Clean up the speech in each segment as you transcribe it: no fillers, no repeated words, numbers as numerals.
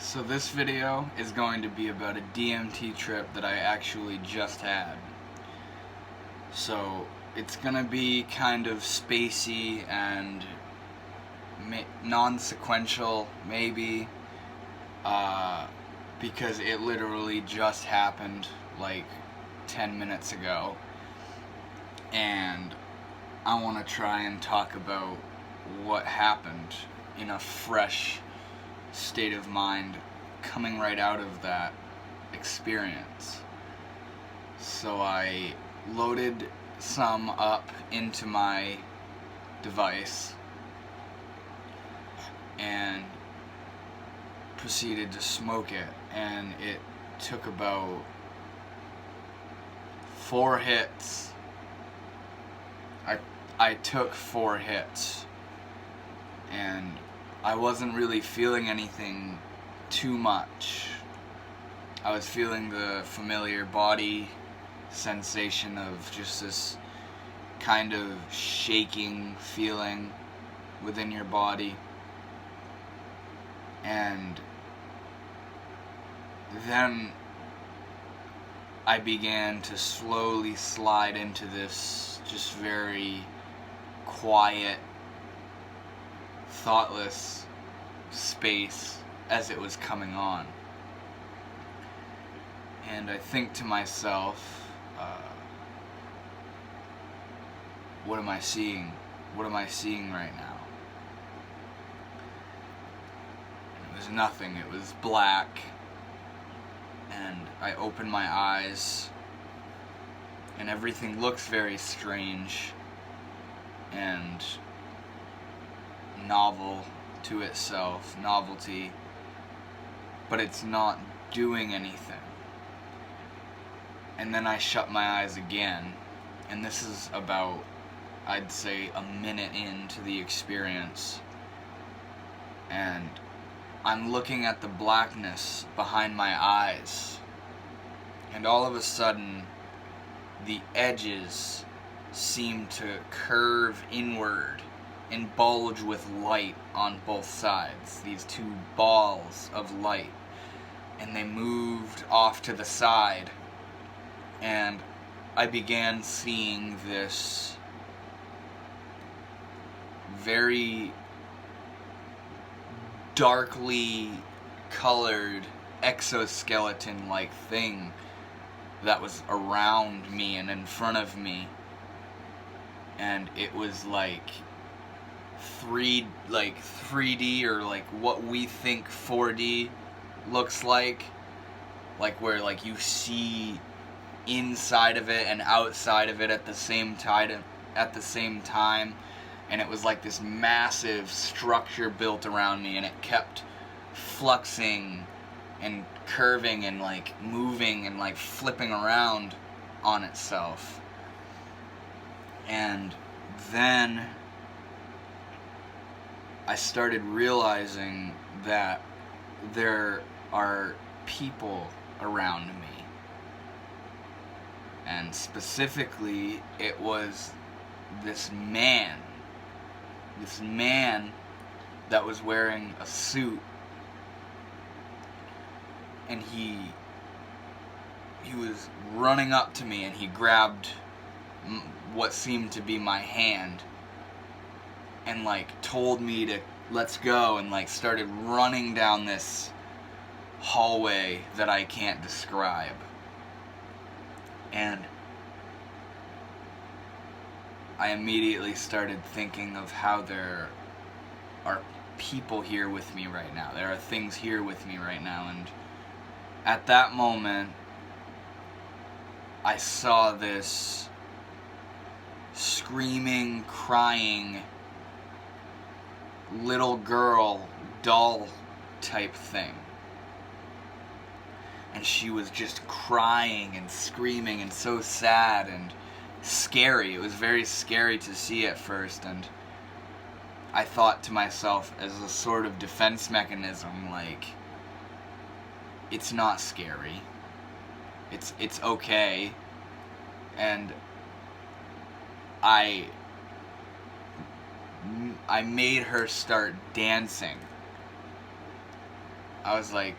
So this video is going to be about a DMT trip that I actually just had. So it's gonna be kind of spacey and non-sequential, maybe, because it literally just happened like 10 minutes ago, and I want to try and talk about what happened in a fresh state of mind coming right out of that experience. So I loaded some up into my device and proceeded to smoke it, and it took about 4 hits. I took 4 hits, and I wasn't really feeling anything too much. I was feeling the familiar body sensation of just this kind of shaking feeling within your body. And then I began to slowly slide into this just very quiet, thoughtless space as it was coming on. And I think to myself, what am I seeing? What am I seeing right now? It was nothing. It was black. And I opened my eyes, and everything looks very strange and novel to itself, novelty, but it's not doing anything. And then I shut my eyes again, and this is about, I'd say, a minute into the experience, and I'm looking at the blackness behind my eyes, and all of a sudden the edges seem to curve inward and bulge with light on both sides, these two balls of light, and they moved off to the side, and I began seeing this very darkly colored exoskeleton-like thing that was around me and in front of me, and it was like 3D, or like what we think 4D looks like where like you see inside of it and outside of it at the same time, and it was like this massive structure built around me, and it kept fluxing and curving and like moving and like flipping around on itself. And then I started realizing that there are people around me, and specifically it was this man that was wearing a suit, and he was running up to me, and he grabbed what seemed to be my hand and like told me to let's go, and like started running down this hallway that I can't describe. And I immediately started thinking of how there are people here with me right now. There are things here with me right now, and at that moment I saw this screaming, crying little girl, doll type thing. And she was just crying and screaming and so sad and scary. It was very scary to see at first, and I thought to myself, as a sort of defense mechanism, like, it's not scary. It's okay. And I made her start dancing. I was like,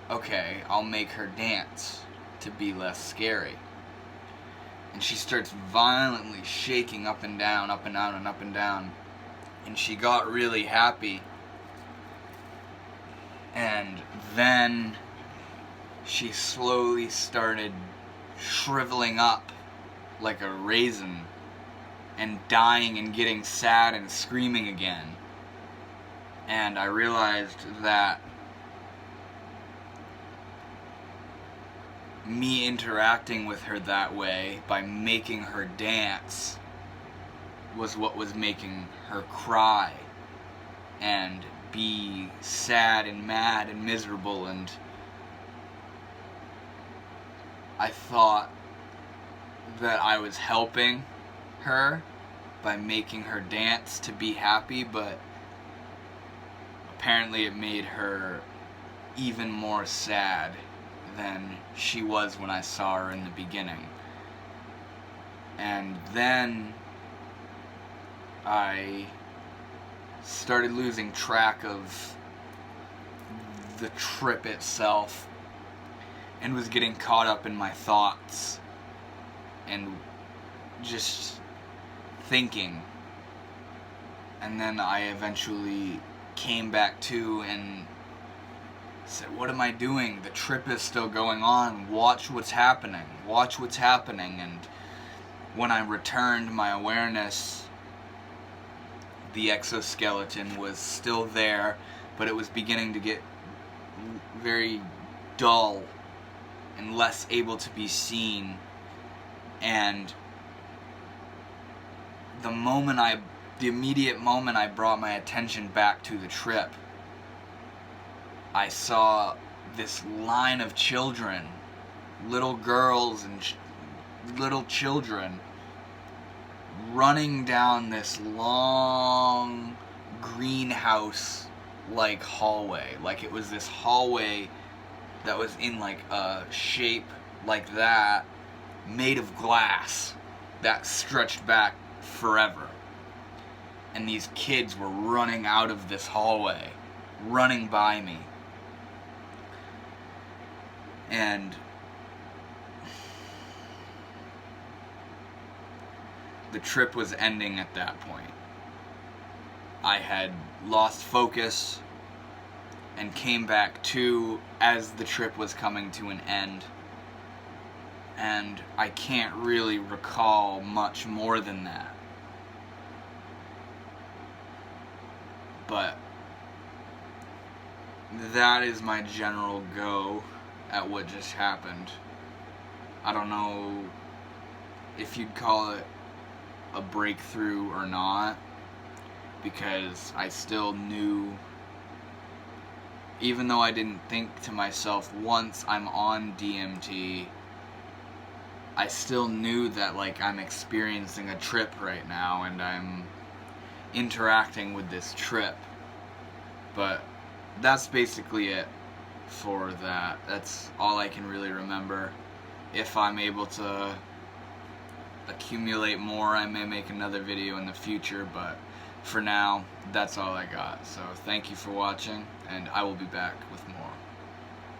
okay, I'll make her dance to be less scary. And she starts violently shaking up and down, up and down, and up and down. And she got really happy. And then she slowly started shriveling up like a raisin and dying and getting sad and screaming again. And I realized that me interacting with her that way by making her dance was what was making her cry and be sad and mad and miserable. And I thought that I was helping her by making her dance to be happy, but apparently it made her even more sad than she was when I saw her in the beginning. And then I started losing track of the trip itself and was getting caught up in my thoughts and just thinking. And then I eventually came back to and said, what am I doing? The trip is still going on. Watch what's happening. Watch what's happening. And when I returned my awareness, the exoskeleton was still there, but it was beginning to get very dull and less able to be seen. And the immediate moment I brought my attention back to the trip, I saw this line of children, little girls and little children, running down this long greenhouse-like hallway. Like it was this hallway that was in like a shape like that, made of glass, that stretched back forever. And these kids were running out of this hallway, running by me. And the trip was ending at that point. I had lost focus and came back to as the trip was coming to an end. And I can't really recall much more than that. But that is my general go at what just happened. I don't know if you'd call it a breakthrough or not, because I still knew, even though I didn't think to myself once I'm on DMT, I still knew that like I'm experiencing a trip right now and I'm interacting with this trip. But that's basically it for that. That's all I can really remember. If I'm able to accumulate more, I may make another video in the future, but for now, that's all I got. So thank you for watching, and I will be back with more.